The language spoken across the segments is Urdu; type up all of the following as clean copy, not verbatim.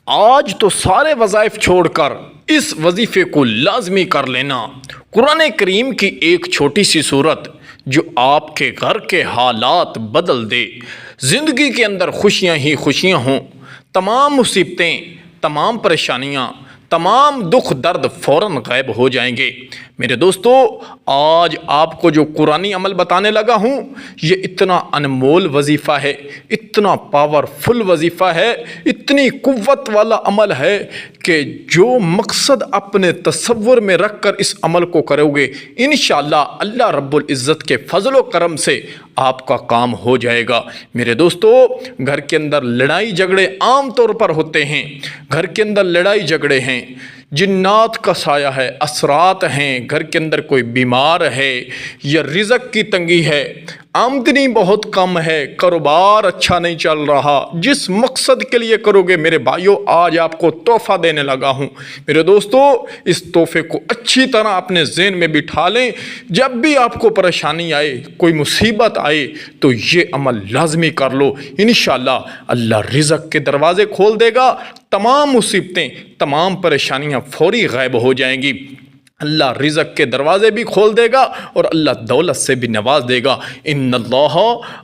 آج تو سارے وظائف چھوڑ کر اس وظیفے کو لازمی کر لینا۔ قرآن کریم کی ایک چھوٹی سی صورت جو آپ کے گھر کے حالات بدل دے، زندگی کے اندر خوشیاں ہی خوشیاں ہوں، تمام مصیبتیں، تمام پریشانیاں، تمام دکھ درد فوراً غائب ہو جائیں گے۔ میرے دوستو، آج آپ کو جو قرآنی عمل بتانے لگا ہوں، یہ اتنا انمول وظیفہ ہے، اتنا پاورفل وظیفہ ہے، اتنی قوت والا عمل ہے کہ جو مقصد اپنے تصور میں رکھ کر اس عمل کو کرو گے، انشاءاللہ اللہ رب العزت کے فضل و کرم سے آپ کا کام ہو جائے گا۔ میرے دوستو، گھر کے اندر لڑائی جھگڑے عام طور پر ہوتے ہیں، گھر کے اندر لڑائی جھگڑے ہیں، جنات کا سایہ ہے، اثرات ہیں، گھر کے اندر کوئی بیمار ہے یا رزق کی تنگی ہے، آمدنی بہت کم ہے، کاروبار اچھا نہیں چل رہا، جس مقصد کے لیے کرو گے میرے بھائیو، آج آپ کو تحفہ دینے لگا ہوں۔ میرے دوستو، اس تحفے کو اچھی طرح اپنے ذہن میں بٹھا لیں۔ جب بھی آپ کو پریشانی آئے، کوئی مصیبت آئے، تو یہ عمل لازمی کر لو، انشاءاللہ اللہ رزق کے دروازے کھول دے گا، تمام مصیبتیں، تمام پریشانیاں فوری غائب ہو جائیں گی، اللہ رزق کے دروازے بھی کھول دے گا اور اللہ دولت سے بھی نواز دے گا۔ ان اللہ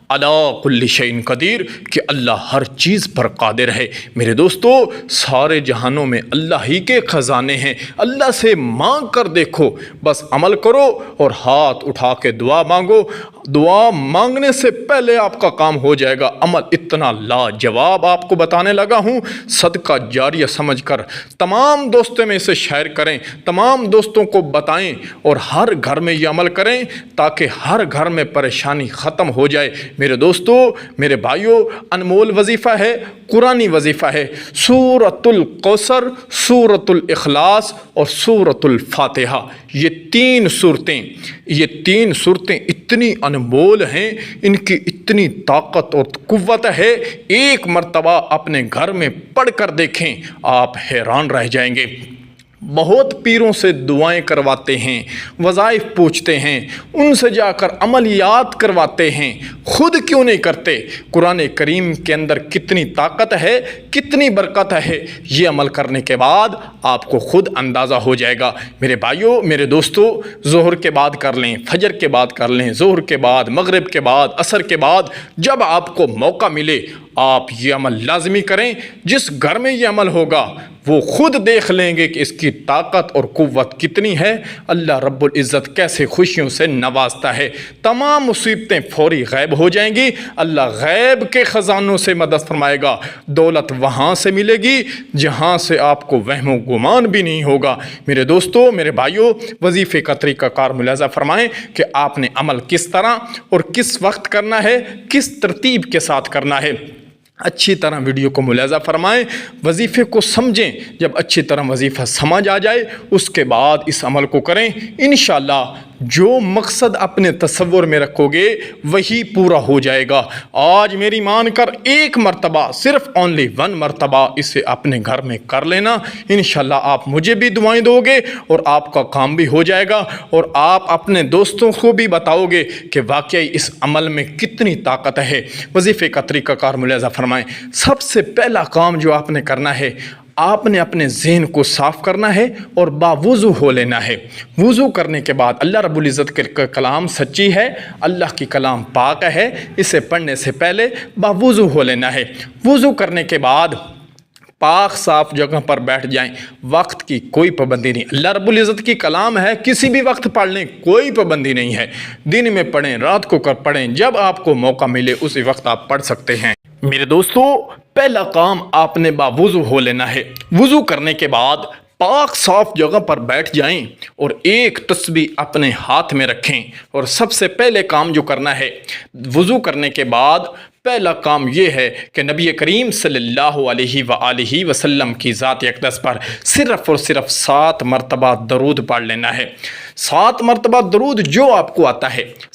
علی کل شیء قدیر، کہ اللہ ہر چیز پر قادر ہے۔ میرے دوستو، سارے جہانوں میں اللہ ہی کے خزانے ہیں، اللہ سے مانگ کر دیکھو، بس عمل کرو اور ہاتھ اٹھا کے دعا مانگو، دعا مانگنے سے پہلے آپ کا کام ہو جائے گا۔ عمل اتنا لاجواب آپ کو بتانے لگا ہوں، صدقہ جاریہ سمجھ کر تمام دوستوں میں اسے شیئر کریں، تمام دوستوں کو بتائیں اور ہر گھر میں یہ عمل کریں تاکہ ہر گھر میں پریشانی ختم ہو جائے۔ میرے دوستو، میرے بھائیو، انمول وظیفہ ہے، قرآنی وظیفہ ہے۔ سورۃ الکوثر، سورۃ الاخلاص اور سورۃ الفاتحہ، یہ تین صورتیں اتنی انمول ہیں، ان کی اتنی طاقت اور قوت ہے، ایک مرتبہ اپنے گھر میں پڑھ کر دیکھیں، آپ حیران رہ جائیں گے۔ بہت پیروں سے دعائیں کرواتے ہیں، وظائف پوچھتے ہیں، ان سے جا کر عملیات کرواتے ہیں، خود کیوں نہیں کرتے؟ قرآن کریم کے اندر کتنی طاقت ہے، کتنی برکت ہے، یہ عمل کرنے کے بعد آپ کو خود اندازہ ہو جائے گا۔ میرے بھائیوں، میرے دوستوں، ظہر کے بعد کر لیں، فجر کے بعد کر لیں، ظہر کے بعد، مغرب کے بعد، عصر کے بعد، جب آپ کو موقع ملے آپ یہ عمل لازمی کریں۔ جس گھر میں یہ عمل ہوگا وہ خود دیکھ لیں گے کہ اس کی طاقت اور قوت کتنی ہے، اللہ رب العزت کیسے خوشیوں سے نوازتا ہے، تمام مصیبتیں فوری غائب ہو جائیں گی، اللہ غیب کے خزانوں سے مدد فرمائے گا، دولت وہاں سے ملے گی جہاں سے آپ کو وہم و گمان بھی نہیں ہوگا۔ میرے دوستو، میرے بھائیوں، وظیفے کا طریقہ کار ملاحظہ فرمائیں کہ آپ نے عمل کس طرح اور کس وقت کرنا ہے، کس ترتیب کے ساتھ کرنا ہے۔ اچھی طرح ویڈیو کو ملاحظہ فرمائیں، وظیفے کو سمجھیں، جب اچھی طرح وظیفہ سمجھ آ جائے اس کے بعد اس عمل کو کریں، انشاءاللہ جو مقصد اپنے تصور میں رکھو گے وہی پورا ہو جائے گا۔ آج میری مان کر ایک مرتبہ، صرف اونلی ون مرتبہ اسے اپنے گھر میں کر لینا، انشاءاللہ آپ مجھے بھی دعائیں دو گے اور آپ کا کام بھی ہو جائے گا اور آپ اپنے دوستوں کو بھی بتاؤ گے کہ واقعی اس عمل میں کتنی طاقت ہے۔ وظیفے کا طریقہ کار ملاحظہ فرمائیں۔ سب سے پہلا کام جو آپ نے کرنا ہے، آپ نے اپنے ذہن کو صاف کرنا ہے اور باوضو ہو لینا ہے۔ وضو کرنے کے بعد، اللہ رب العزت کا کلام سچی ہے، اللہ کی کلام پاک ہے، اسے پڑھنے سے پہلے باوضو ہو لینا ہے۔ وضو کرنے کے بعد پاک صاف جگہ پر بیٹھ جائیں، وقت کی کوئی پابندی نہیں، اللہ رب العزت کی کلام ہے، کسی بھی وقت پڑھ لیں، کوئی پابندی نہیں ہے، دن میں پڑھیں، رات کو کر پڑھیں، جب آپ کو موقع ملے اسی وقت آپ پڑھ سکتے ہیں۔ میرے دوستو، پہلا کام آپ نے باوضو ہو لینا ہے۔ وضو کرنے کے بعد پاک صاف جگہ پر بیٹھ جائیں اور ایک تسبیح اپنے ہاتھ میں رکھیں، اور سب سے پہلے کام جو کرنا ہے وضو کرنے کے بعد، پہلا کام یہ ہے کہ نبی کریم صلی اللہ علیہ وآلہ وسلم کی ذات اقدس پر صرف اور صرف 7 مرتبہ درود پڑھ لینا ہے۔ 7 مرتبہ درود جو آپ کو آتا ہے،